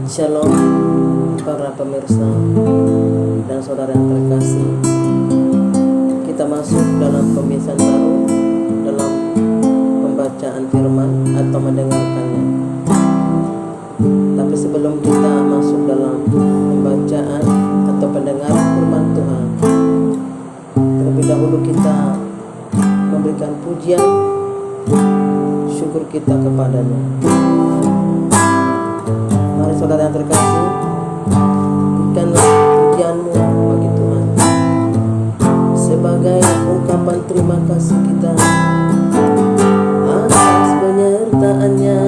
Shalom para pemirsa dan saudara yang terkasih. Kita masuk dalam pembiasaan baru dalam pembacaan firman atau mendengarkannya. Tapi sebelum kita masuk dalam pembacaan atau pendengaran firman Tuhan, terlebih dahulu kita memberikan pujian syukur kita kepadanya. Mari saudara yang terkasih, berikanlah pujianmu bagi Tuhan sebagai ungkapan terima kasih kita atas penyertaannya.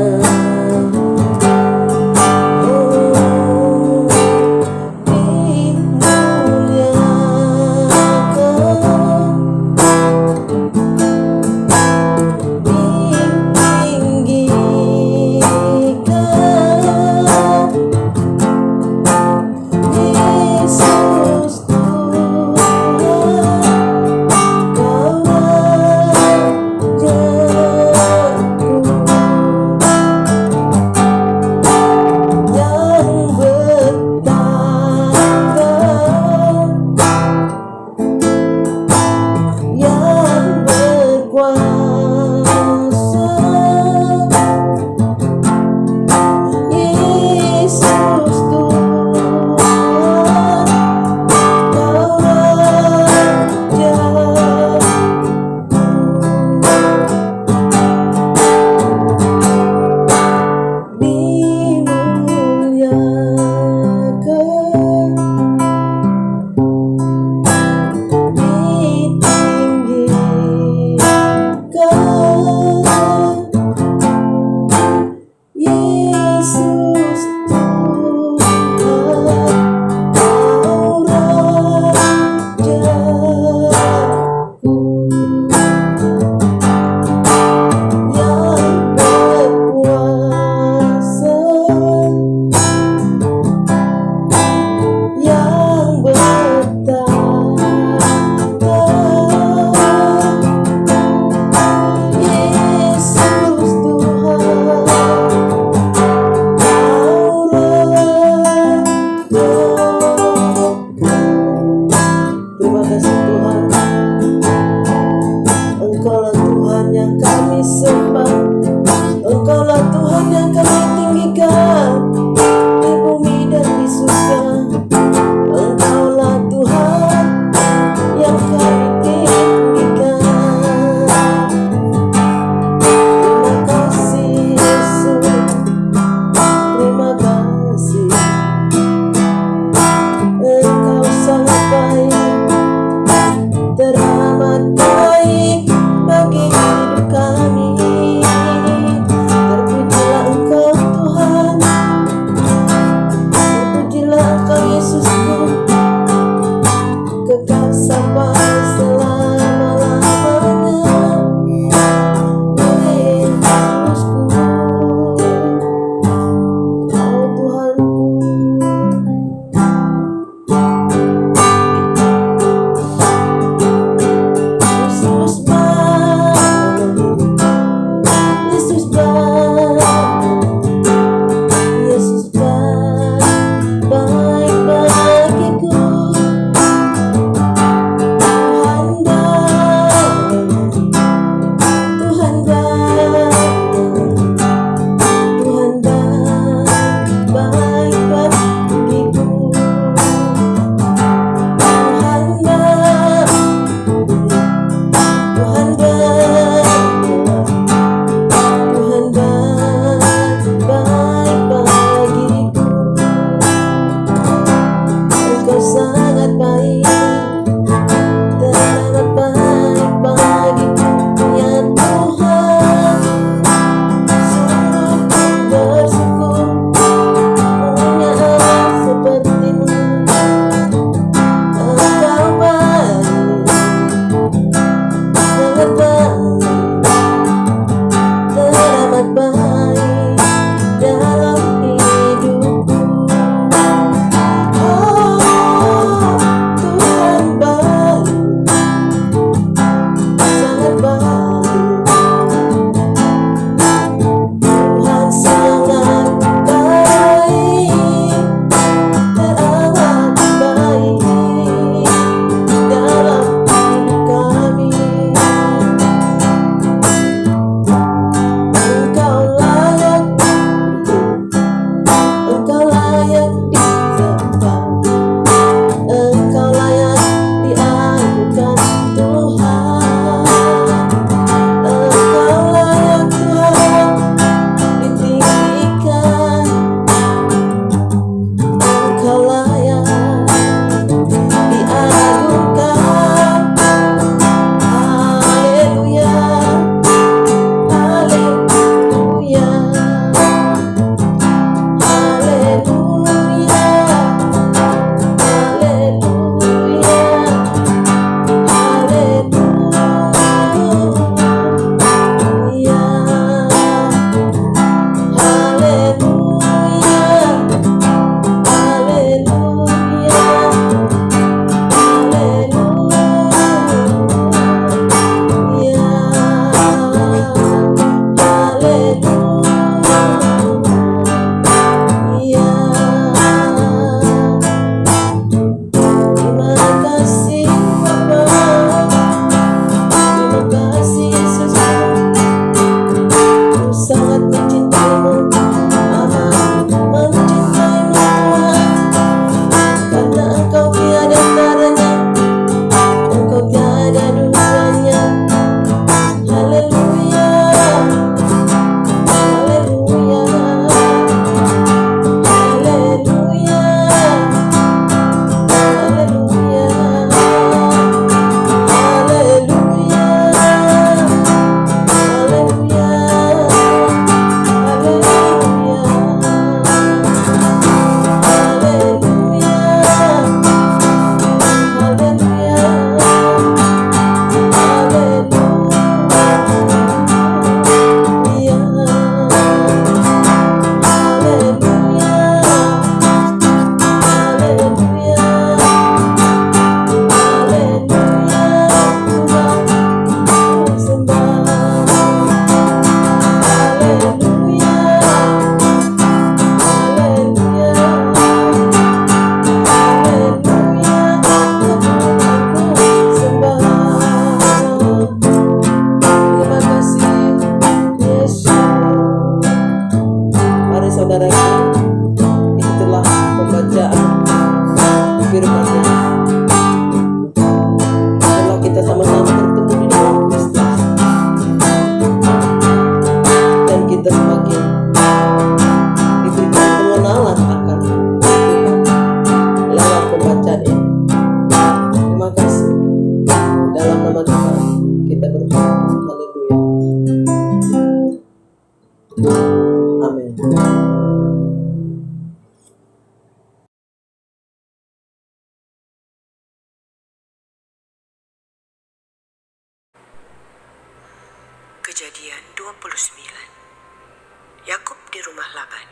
di rumah Laban.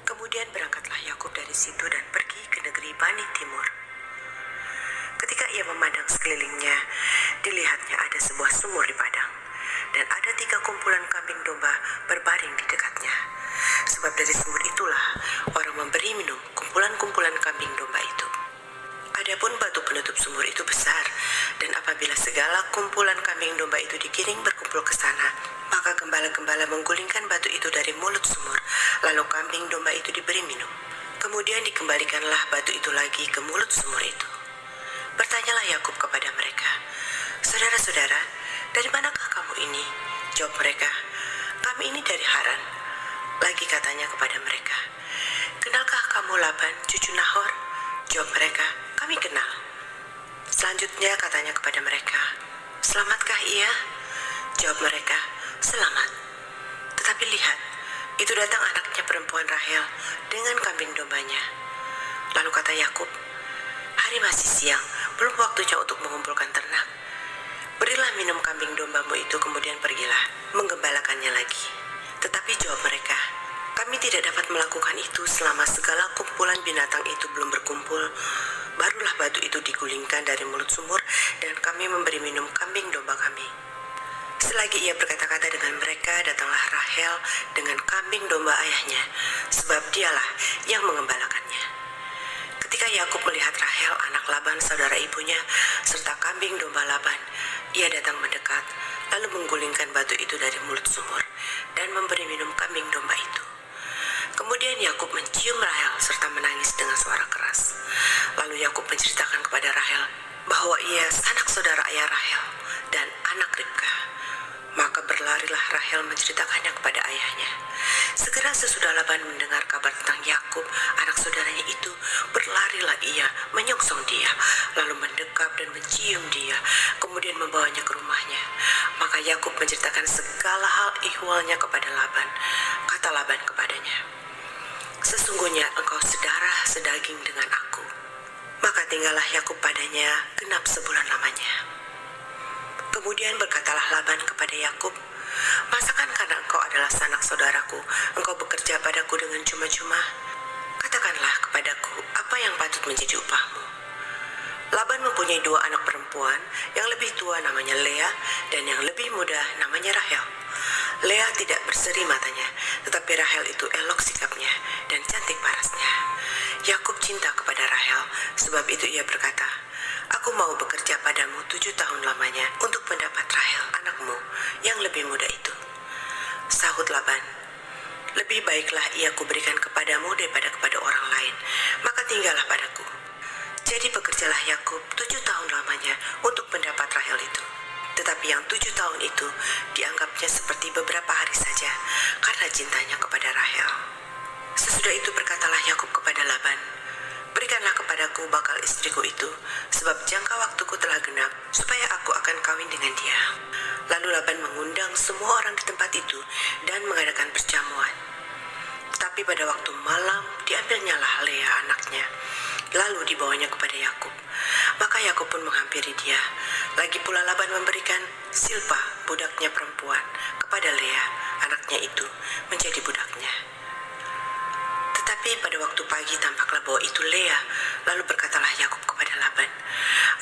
Kemudian berangkatlah Yakub dari situ dan pergi ke negeri Bani Timur. Ketika ia memandang sekelilingnya, dilihatnya ada sebuah sumur di padang, dan ada 3 kumpulan kambing domba berbaring di dekatnya. Sebab dari sumur itulah orang memberi minum kumpulan-kumpulan kambing domba itu. Adapun batu penutup sumur itu besar, dan apabila segala kumpulan kambing domba itu digiring berkumpul ke sana, maka gembala-gembala menggulingkan batu itu dari mulut sumur, lalu kambing domba itu diberi minum. Kemudian dikembalikanlah batu itu lagi ke mulut sumur itu. Bertanyalah Yakub kepada mereka, "Saudara-saudara, dari manakah kamu ini?" Jawab mereka, "Kami ini dari Haran." Lagi katanya kepada mereka, "Kenalkah kamu Laban, cucu Nahor?" Jawab mereka, "Kami kenal." Selanjutnya katanya kepada mereka, "Selamatkah ia?" Jawab mereka, "Selamat." Tetapi lihat, itu datang anaknya perempuan Rahel dengan kambing dombanya. Lalu kata Yakub, "Hari masih siang, belum waktunya untuk mengumpulkan ternak. Berilah minum kambing dombamu itu, kemudian pergilah, menggembalakannya lagi." Tetapi jawab mereka, "Kami tidak dapat melakukan itu selama segala kumpulan binatang itu belum berkumpul. Barulah batu itu digulingkan dari mulut sumur, dan kami memberi minum kambing domba kami." Selagi ia berkata-kata dengan mereka, datanglah Rahel dengan kambing domba ayahnya, sebab dialah yang mengembalakannya. Ketika Yakub melihat Rahel, anak Laban saudara ibunya, serta kambing domba Laban, ia datang mendekat, lalu menggulingkan batu itu dari mulut sumur, dan memberi minum kambing domba itu. Kemudian Yakub mencium Rahel serta menangis dengan suara keras. Lalu Yakub menceritakan kepada Rahel bahwa ia sanak saudara ayah Rahel dan anak Ribka. Maka berlarilah Rahel menceritakannya kepada ayahnya. Segera sesudah Laban mendengar kabar tentang Yakub, anak saudaranya itu, berlarilah ia menyongsong dia, lalu mendekap dan mencium dia, kemudian membawanya ke rumahnya. Maka Yakub menceritakan segala hal ihwalnya kepada Laban. Kata Laban kepadanya, "Sesungguhnya engkau sedarah sedaging dengan aku." Maka tinggallah Yakub padanya genap sebulan lamanya. Kemudian berkatalah Laban kepada Yakub, "Masakan karena engkau adalah sanak saudaraku, engkau bekerja padaku dengan cuma-cuma? Katakanlah kepadaku apa yang patut menjadi upahmu." Laban mempunyai 2 anak perempuan, yang lebih tua namanya Lea dan yang lebih muda namanya Rahel. Lea tidak berseri matanya, tetapi Rahel itu elok sikapnya dan cantik parasnya. Yakub cinta kepada Rahel, sebab itu ia berkata, "Aku mau bekerja padamu 7 tahun lamanya untuk mendapat Rahel anakmu yang lebih muda itu." Sahut Laban, "Lebih baiklah ia kuberikan kepadamu daripada kepada orang lain, maka tinggallah padaku." Jadi bekerjalah Yakub 7 tahun lamanya untuk mendapat Rahel itu. Tetapi yang 7 tahun itu dianggapnya seperti beberapa hari saja karena cintanya kepada Rahel. Sesudah itu berkatalah Yakub kepada Laban, "Berikanlah kepadaku bakal istriku itu, sebab jangka waktuku telah genap, supaya aku akan kawin dengan dia." Lalu Laban mengundang semua orang di tempat itu dan mengadakan perjamuan. Tetapi pada waktu malam diambilnyalah Lea anaknya, lalu dibawanya kepada Yakub. Maka Yakub pun menghampiri dia. Lagi pula Laban memberikan Silpa, budaknya perempuan, kepada Lea anaknya itu menjadi budaknya. Tetapi pada waktu pagi tampaklah bahwa itu Lea. Lalu berkatalah Yakub kepada Laban,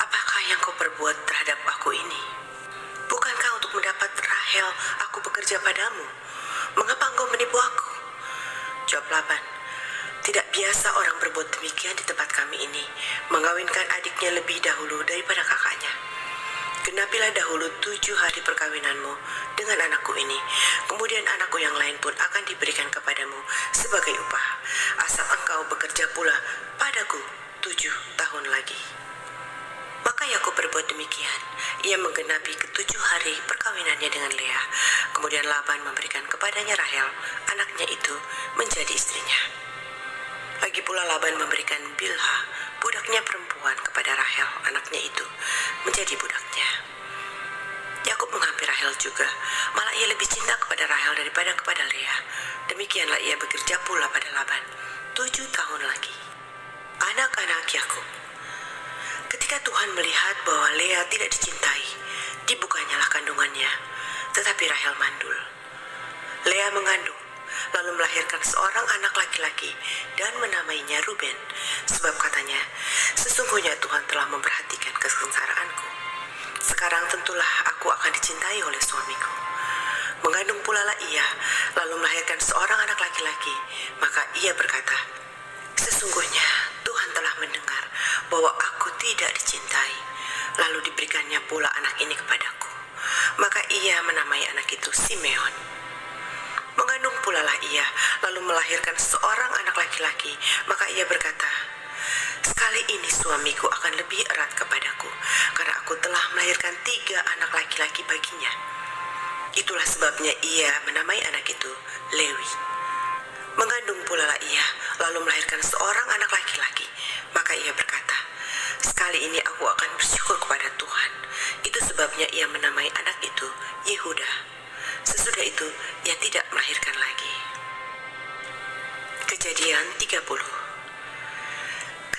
"Apakah yang kau perbuat terhadap aku ini? Bukankah untuk mendapat Rahel aku bekerja padamu? Mengapa engkau menipu aku?" Jawab Laban, "Tidak biasa orang berbuat demikian di tempat kami ini, mengawinkan adiknya lebih dahulu daripada kakaknya. Genapilah dahulu 7 hari perkawinanmu dengan anakku ini, kemudian anakku yang lain pun akan diberikan kepadamu sebagai upah, asal engkau bekerja pula padaku 7 tahun lagi." Maka Yakub berbuat demikian. Ia menggenapi ke-7 hari perkawinannya dengan Lea. Kemudian Laban memberikan kepadanya Rahel, anaknya itu, menjadi istrinya. Lagi pula Laban memberikan Bilha, budaknya perempuan, kepada Rahel, anaknya itu, menjadi budaknya. Yakub menghampiri Rahel juga, malah ia lebih cinta kepada Rahel daripada kepada Lea. Demikianlah ia bekerja pula pada Laban 7 tahun lagi. Anak-anak Yakub. Ketika Tuhan melihat bahwa Lea tidak dicintai, dibukanyalah kandungannya, tetapi Rahel mandul. Lea mengandung, lalu melahirkan seorang anak laki-laki dan menamainya Ruben, sebab katanya, sesungguhnya Tuhan telah memperhatikan kesengsaraanku. Sekarang tentulah aku akan dicintai oleh suamiku. Mengandung pula lah ia, lalu melahirkan seorang anak laki-laki, maka ia berkata, sesungguhnya Tuhan telah mendengar bahwa aku tidak dicintai, lalu diberikannya pula anak ini kepadaku. Maka ia menamai anak itu Simeon. Mengandung pula lah ia, lalu melahirkan seorang anak laki-laki, maka ia berkata, sekali ini suamiku akan lebih erat kepadaku, karena aku telah melahirkan 3 anak laki-laki baginya. Itulah sebabnya ia menamai anak itu Lewi. Mengandung pula lah ia, lalu melahirkan seorang anak laki-laki, maka ia berkata, sekali ini aku akan bersyukur kepada Tuhan. Itu sebabnya ia menamai anak itu Yehuda. Sesudah itu ia tidak melahirkan lagi. Kejadian 30.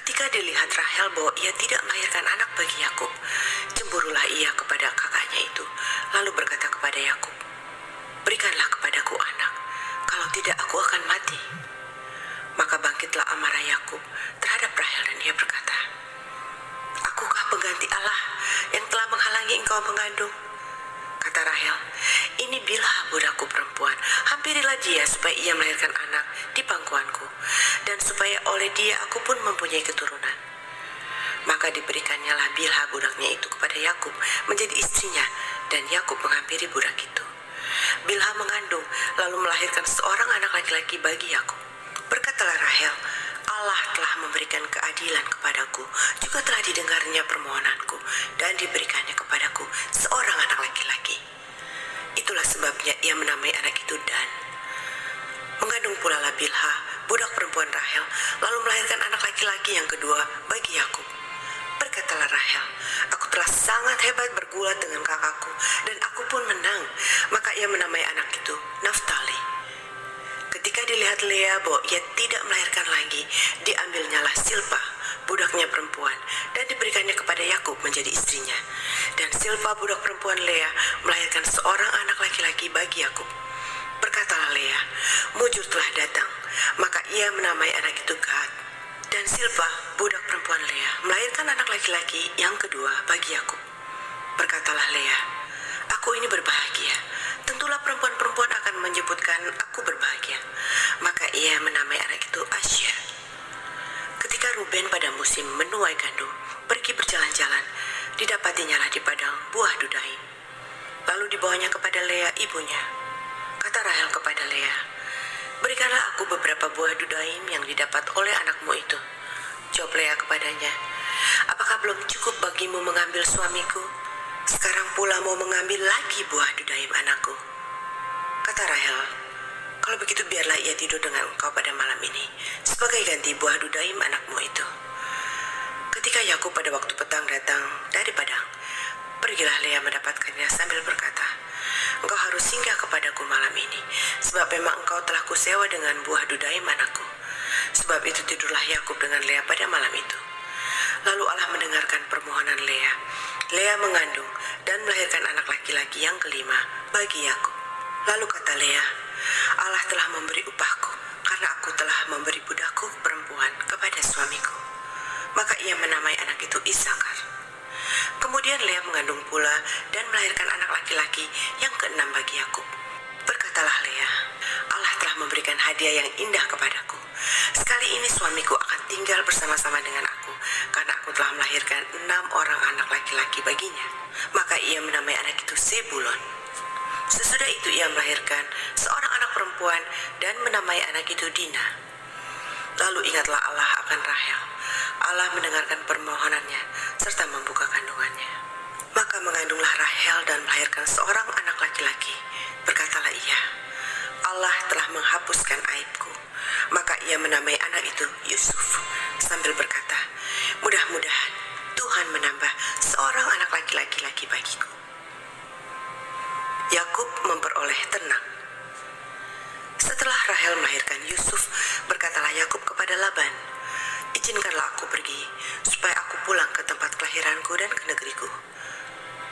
Ketika dilihat Rahel bahwa ia tidak melahirkan anak bagi Yakub, cemburulah ia kepada kakaknya itu, lalu berkata kepada Yakub, berikanlah kepadaku anak, kalau tidak aku akan mati. Maka bangkitlah amarah Yakub terhadap Rahel dan ia berkata, akukah pengganti Allah yang telah menghalangi engkau mengandung? Kata Rahel, ini Bilha budakku perempuan, hampirilah dia supaya ia melahirkan anak di pangkuanku, dan supaya oleh dia aku pun mempunyai keturunan. Maka diberikannya lah Bilha budaknya itu kepada Yakub menjadi istrinya, dan Yakub menghampiri budak itu. Bilha mengandung, lalu melahirkan seorang anak laki-laki bagi Yakub. Berkatalah Rahel, Allah telah memberikan keadilan kepadaku, juga telah didengarnya permohonanku, dan diberikannya kepadaku seorang anak laki-laki. Itulah sebabnya ia menamai anak itu Dan. Mengandung pula lah Bilha, budak perempuan Rahel, lalu melahirkan anak laki-laki yang kedua bagi Yakub. Berkatalah Rahel, aku telah sangat hebat bergulat dengan kakakku, dan aku pun menang. Maka ia menamai anak itu Naftali. Ketika dilihat Lea bahwa ia tidak melahirkan lagi, diambilnyalah Silpa, budaknya perempuan, dan diberikannya kepada Yakub menjadi istrinya. Dan Silpa budak perempuan Lea melahirkan seorang anak laki-laki bagi Yakub. Berkatalah Lea, mujur telah datang, maka ia menamai anak itu Gad. Dan Silpa budak perempuan Lea melahirkan anak laki-laki yang kedua bagi Yakub. Berkatalah Lea, aku ini berbahagia, tentulah perempuan-perempuan akan menyebutkan aku berbahagia. Maka ia menamai anak itu Asher. Ketika Ruben pada musim menuai gandum pergi berjalan-jalan, didapatinya lah di padang buah dudaim. Lalu dibawanya kepada Lea ibunya. Kata Rahel kepada Lea, berikanlah aku beberapa buah dudaim yang didapat oleh anakmu itu. Jawab Lea kepadanya, apakah belum cukup bagimu mengambil suamiku? Sekarang pula mau mengambil lagi buah dudaim anakku. Kata Rahel, kalau begitu biarlah ia tidur dengan engkau pada malam ini, sebagai ganti buah dudaim anakmu itu. Ketika Yakub pada waktu petang datang dari padang, pergilah Lea mendapatkannya sambil berkata, engkau harus singgah kepadaku malam ini, sebab memang engkau telah kusewa dengan buah dudaim anakku. Sebab itu tidurlah Yakub dengan Lea pada malam itu. Lalu Allah mendengarkan permohonan Lea. Lea mengandung dan melahirkan anak laki-laki yang kelima bagi Yakub. Lalu kata Lea, Allah telah memberi upahku, karena aku telah memberi budakku perempuan kepada suamiku. Maka ia menamai anak itu Isakar. Kemudian Lea mengandung pula dan melahirkan anak laki-laki yang keenam bagi Yakub. Berkatalah Lea, Allah telah memberikan hadiah yang indah kepadaku. Sekali ini suamiku akan tinggal bersama-sama dengan aku, karena aku telah melahirkan 6 orang anak laki-laki baginya. Maka ia menamai anak itu Zebulon. Sesudah itu ia melahirkan seorang anak perempuan dan menamai anak itu Dina. Lalu ingatlah Allah akan Rahel. Allah mendengarkan permohonannya serta membuka kandungannya. Maka mengandunglah Rahel dan melahirkan seorang anak laki-laki. Berkatalah ia, Allah telah menghapuskan aibku. Maka ia menamai anak itu Yusuf sambil berkata, mudah-mudahan Tuhan menambah seorang anak laki-laki lagi bagiku. Yakub memperoleh ternak. Setelah Rahel melahirkan Yusuf, berkatalah Yakub kepada Laban, izinkanlah aku pergi, supaya aku pulang ke tempat kelahiranku dan ke negeriku.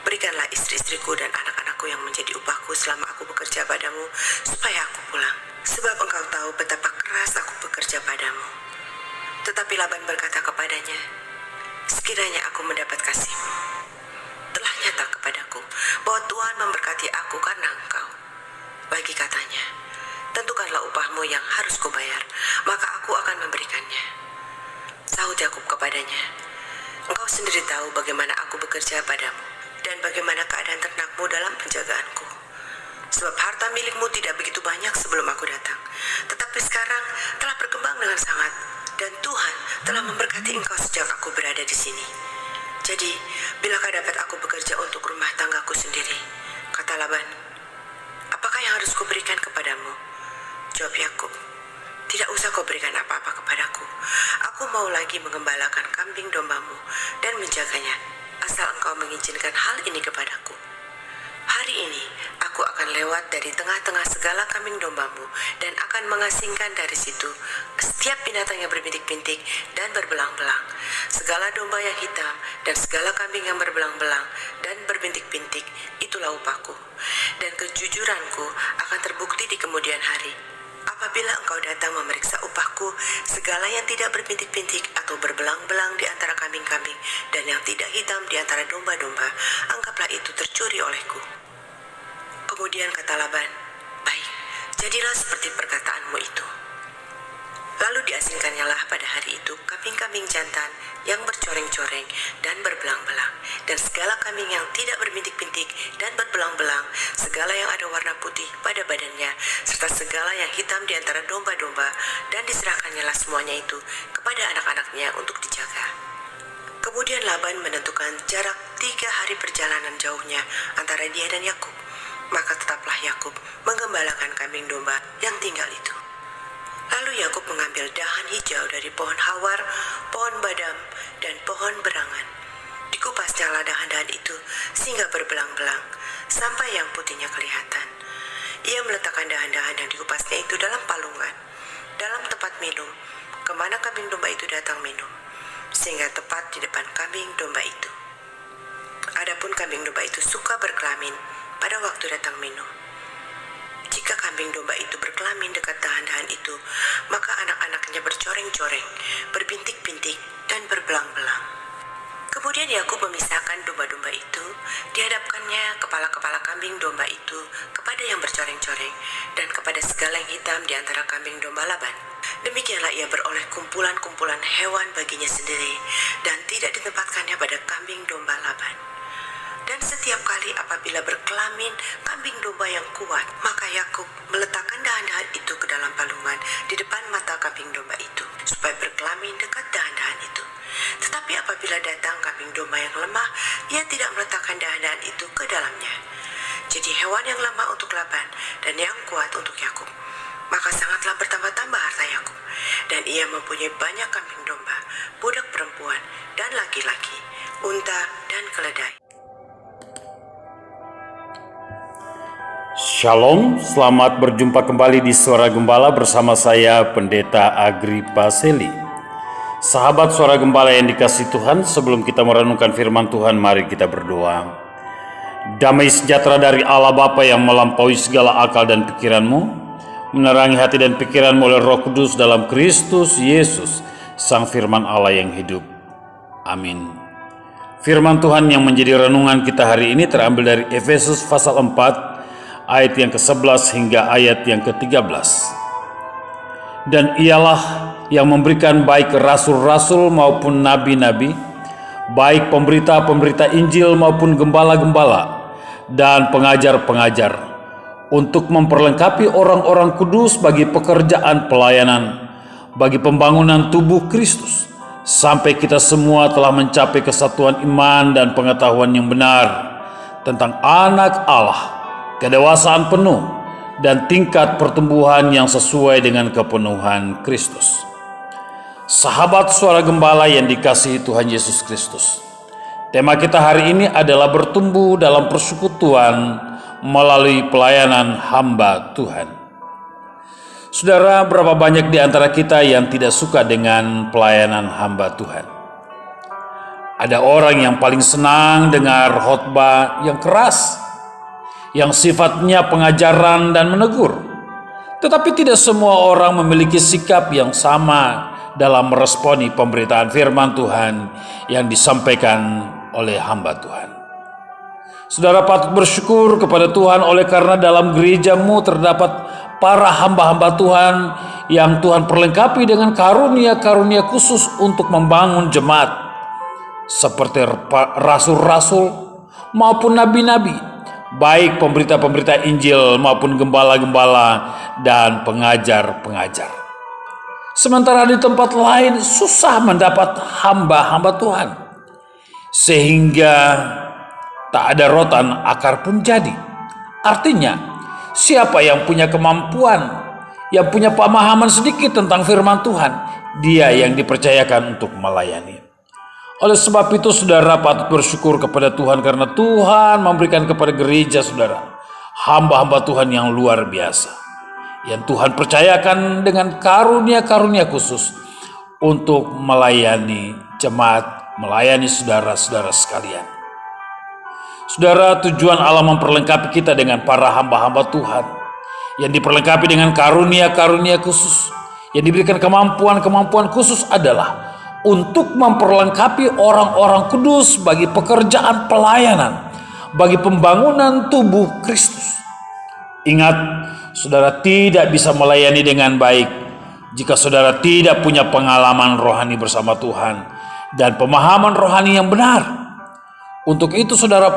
Berikanlah istri-istriku dan anak-anakku yang menjadi upahku selama aku aku bekerja padamu supaya aku pulang. Sebab engkau tahu betapa keras aku bekerja padamu. Tetapi Laban berkata kepadanya, sekiranya aku mendapat kasihmu, telah nyata kepadaku bahwa Tuhan memberkati aku karena engkau. Lagi katanya, tentukanlah upahmu yang harus kubayar, maka aku akan memberikannya. Sahut Yakub kepadanya, engkau sendiri tahu bagaimana aku bekerja padamu, dan bagaimana keadaan ternakmu dalam penjagaanku. Sebab harta milikmu tidak begitu banyak sebelum aku datang, tetapi sekarang telah berkembang dengan sangat, dan Tuhan telah memberkati engkau sejak aku berada di sini. Jadi, bilakah dapat aku bekerja untuk rumah tanggaku sendiri? Kata Laban, apakah yang harus kuberikan kepadamu? Jawab Yakub, tidak usah kau berikan apa-apa kepadaku. Aku mau lagi mengembalakan kambing dombamu dan menjaganya, asal engkau mengizinkan hal ini kepadaku. Hari ini aku akan lewat dari tengah-tengah segala kambing dombamu dan akan mengasingkan dari situ setiap binatang yang berbintik-bintik dan berbelang-belang, segala domba yang hitam dan segala kambing yang berbelang-belang dan berbintik-bintik. Itulah upahku, dan kejujuranku akan terbukti di kemudian hari. Apabila engkau datang memeriksa upahku, segala yang tidak berbintik-bintik atau berbelang-belang di antara kambing-kambing dan yang tidak hitam di antara domba-domba, anggaplah itu tercuri olehku. Kemudian kata Laban, baik, jadilah seperti perkataanmu itu. Lalu diasingkannyalah pada hari itu kambing-kambing jantan yang bercoreng-coreng dan berbelang-belang, dan segala kambing yang tidak berbintik-bintik dan berbelang-belang, segala yang ada warna putih pada badannya, serta segala yang hitam di antara domba-domba, dan diserahkannyalah semuanya itu kepada anak-anaknya untuk dijaga. Kemudian Laban menentukan jarak 3 hari perjalanan jauhnya antara dia dan Yakub. Maka tetaplah Yakub menggembalakan kambing domba yang tinggal itu. Lalu Yakub mengambil dahan hijau dari pohon hawar, pohon badam, dan pohon berangan. Dikupasnyalah dahan-dahan itu sehingga berbelang-belang, sampai yang putihnya kelihatan. Ia meletakkan dahan-dahan yang dikupasnya itu dalam palungan, dalam tempat minum, kemana kambing domba itu datang minum, sehingga tepat di depan kambing domba itu. Adapun kambing domba itu suka berkelamin pada waktu datang minum. Jika kambing domba itu berkelamin dekat dahan-dahan itu, maka anak-anaknya bercoreng-coreng, berbintik-bintik, dan berbelang-belang. Kemudian Yakub memisahkan domba-domba itu, dihadapkannya kepala-kepala kambing domba itu kepada yang bercoreng-coreng, dan kepada segala yang hitam di antara kambing domba Laban. Demikianlah ia beroleh kumpulan-kumpulan hewan baginya sendiri, dan tidak ditempatkannya pada kambing domba Laban. Dan setiap kali apabila berkelamin kambing domba yang kuat, maka Yakub meletakkan dahan-dahan itu ke dalam palungan di depan mata kambing domba itu, supaya berkelamin dekat dahan-dahan itu. Tetapi apabila datang kambing domba yang lemah, ia tidak meletakkan dahan-dahan itu ke dalamnya. Jadi hewan yang lemah untuk Laban dan yang kuat untuk Yakub. Maka sangatlah bertambah-tambah harta Yakub, dan ia mempunyai banyak kambing domba, budak perempuan dan laki-laki, unta dan keledai. Shalom, selamat berjumpa kembali di Suara Gembala bersama saya Pendeta Agripa Seli. Sahabat Suara Gembala yang dikasihi Tuhan, sebelum kita merenungkan firman Tuhan, mari kita berdoa. Damai sejahtera dari Allah Bapa yang melampaui segala akal dan pikiranmu, menerangi hati dan pikiranmu oleh Roh Kudus dalam Kristus Yesus, Sang Firman Allah yang hidup. Amin. Firman Tuhan yang menjadi renungan kita hari ini terambil dari Efesus pasal 4, ayat yang ke-11 hingga ayat yang ke-13. Dan ialah yang memberikan baik rasul-rasul maupun nabi-nabi, baik pemberita-pemberita Injil maupun gembala-gembala dan pengajar-pengajar, untuk memperlengkapi orang-orang kudus bagi pekerjaan pelayanan, bagi pembangunan tubuh Kristus, sampai kita semua telah mencapai kesatuan iman dan pengetahuan yang benar tentang anak Allah, kedewasaan penuh, dan tingkat pertumbuhan yang sesuai dengan kepenuhan Kristus. Sahabat Suara Gembala yang dikasihi Tuhan Yesus Kristus, tema kita hari ini adalah bertumbuh dalam persekutuan melalui pelayanan hamba Tuhan. Saudara, berapa banyak di antara kita yang tidak suka dengan pelayanan hamba Tuhan? Ada orang yang paling senang dengar khotbah yang keras, yang sifatnya pengajaran dan menegur. Tetapi tidak semua orang memiliki sikap yang sama dalam meresponi pemberitaan firman Tuhan yang disampaikan oleh hamba Tuhan. Saudara patut bersyukur kepada Tuhan oleh karena dalam gerejamu terdapat para hamba-hamba Tuhan yang Tuhan perlengkapi dengan karunia-karunia khusus untuk membangun jemaat, seperti rasul-rasul maupun nabi-nabi, baik pemberita-pemberita Injil maupun gembala-gembala dan pengajar-pengajar. Sementara di tempat lain susah mendapat hamba-hamba Tuhan, sehingga tak ada rotan akar pun jadi. Artinya, siapa yang punya kemampuan, yang punya pemahaman sedikit tentang firman Tuhan, dia yang dipercayakan untuk melayani. Oleh sebab itu saudara patut bersyukur kepada Tuhan karena Tuhan memberikan kepada gereja saudara hamba-hamba Tuhan yang luar biasa, yang Tuhan percayakan dengan karunia-karunia khusus untuk melayani jemaat, melayani saudara-saudara sekalian. Saudara, tujuan Allah memperlengkapi kita dengan para hamba-hamba Tuhan yang diperlengkapi dengan karunia-karunia khusus, yang diberikan kemampuan-kemampuan khusus adalah untuk memperlengkapi orang-orang kudus bagi pekerjaan pelayanan, bagi pembangunan tubuh Kristus. Ingat, saudara tidak bisa melayani dengan baik jika saudara tidak punya pengalaman rohani bersama Tuhan dan pemahaman rohani yang benar. Untuk itu saudara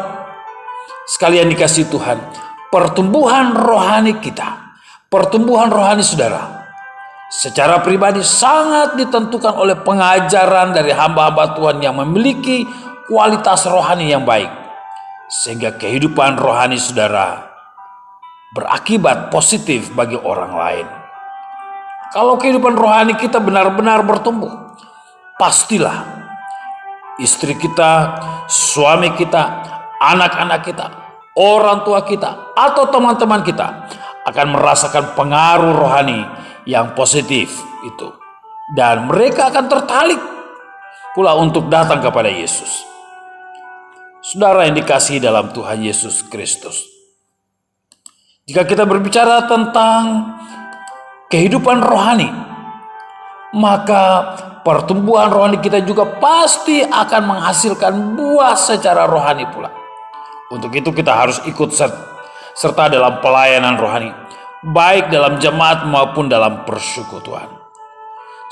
sekalian dikasihi Tuhan, pertumbuhan rohani kita, pertumbuhan rohani saudara secara pribadi sangat ditentukan oleh pengajaran dari hamba-hamba Tuhan yang memiliki kualitas rohani yang baik, sehingga kehidupan rohani saudara berakibat positif bagi orang lain. Kalau kehidupan rohani kita benar-benar bertumbuh, pastilah istri kita, suami kita, anak-anak kita, orang tua kita, atau teman-teman kita akan merasakan pengaruh rohani yang positif itu, dan mereka akan tertarik pula untuk datang kepada Yesus. Saudara yang dikasihi dalam Tuhan Yesus Kristus, jika kita berbicara tentang kehidupan rohani, maka pertumbuhan rohani kita juga pasti akan menghasilkan buah secara rohani pula. Untuk itu kita harus ikut serta dalam pelayanan rohani, baik dalam jemaat maupun dalam persekutuan.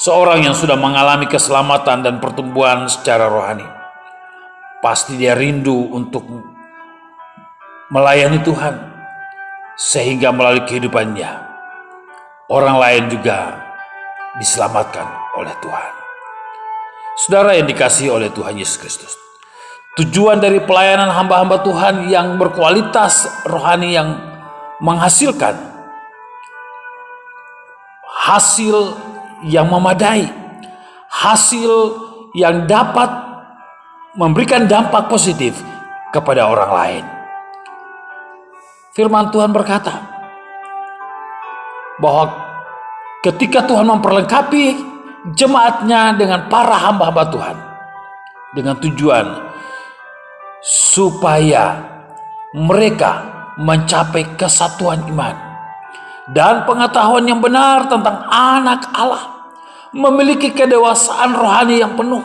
Seorang yang sudah mengalami keselamatan dan pertumbuhan secara rohani, pasti dia rindu untuk melayani Tuhan, sehingga melalui kehidupannya orang lain juga diselamatkan oleh Tuhan. Saudara yang dikasihi oleh Tuhan Yesus Kristus, tujuan dari pelayanan hamba-hamba Tuhan yang berkualitas rohani yang menghasilkan hasil yang memadai, hasil yang dapat memberikan dampak positif kepada orang lain. Firman Tuhan berkata bahwa ketika Tuhan memperlengkapi jemaatnya dengan para hamba-hamba Tuhan, dengan tujuan supaya mereka mencapai kesatuan iman dan pengetahuan yang benar tentang anak Allah, memiliki kedewasaan rohani yang penuh,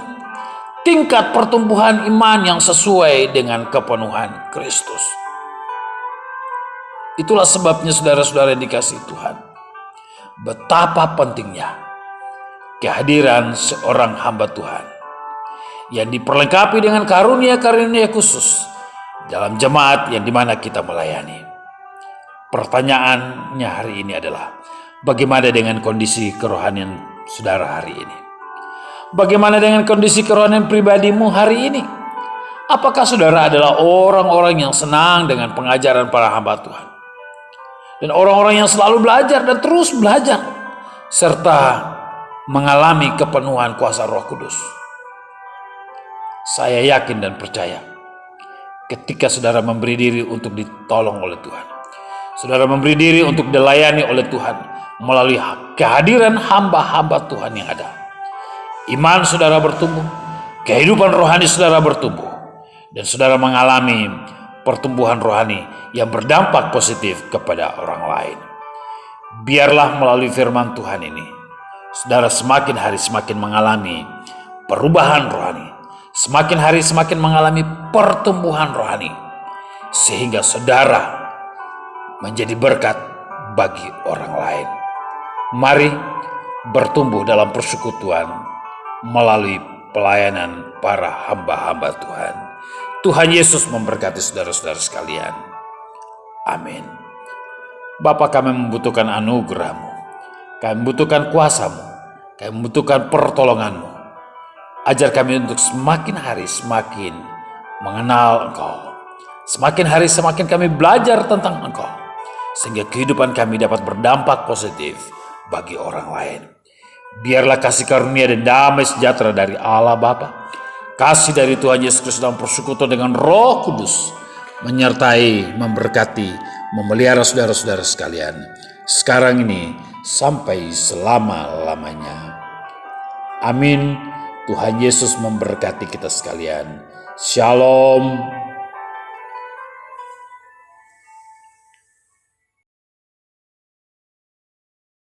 tingkat pertumbuhan iman yang sesuai dengan kepenuhan Kristus. Itulah sebabnya saudara-saudara yang dikasihi Tuhan, betapa pentingnya kehadiran seorang hamba Tuhan yang diperlengkapi dengan karunia-karunia khusus dalam jemaat yang dimana kita melayani. Pertanyaannya hari ini adalah, bagaimana dengan kondisi kerohanian saudara hari ini? Bagaimana dengan kondisi kerohanian pribadimu hari ini? Apakah saudara adalah orang-orang yang senang dengan pengajaran para hamba Tuhan, dan orang-orang yang selalu belajar dan terus belajar, serta mengalami kepenuhan kuasa Roh Kudus? Saya yakin dan percaya, ketika saudara memberi diri untuk ditolong oleh Tuhan, saudara memberi diri untuk dilayani oleh Tuhan melalui kehadiran hamba-hamba Tuhan yang ada, iman saudara bertumbuh, kehidupan rohani saudara bertumbuh, dan saudara mengalami pertumbuhan rohani yang berdampak positif kepada orang lain. Biarlah melalui firman Tuhan ini, saudara semakin hari semakin mengalami perubahan rohani, semakin hari semakin mengalami pertumbuhan rohani, sehingga saudara menjadi berkat bagi orang lain. Mari bertumbuh dalam persekutuan melalui pelayanan para hamba-hamba Tuhan. Tuhan Yesus memberkati saudara-saudara sekalian. Amin. Bapa, kami membutuhkan anugerah-Mu, kami membutuhkan kuasa-Mu, kami membutuhkan pertolongan-Mu. Ajar kami untuk semakin hari semakin mengenal Engkau. Semakin hari semakin kami belajar tentang Engkau, sehingga kehidupan kami dapat berdampak positif bagi orang lain. Biarlah kasih karunia dan damai sejahtera dari Allah Bapa, kasih dari Tuhan Yesus Kristus dalam persekutuan dengan Roh Kudus menyertai, memberkati, memelihara saudara-saudara sekalian sekarang ini sampai selama-lamanya. Amin. Tuhan Yesus memberkati kita sekalian. Shalom.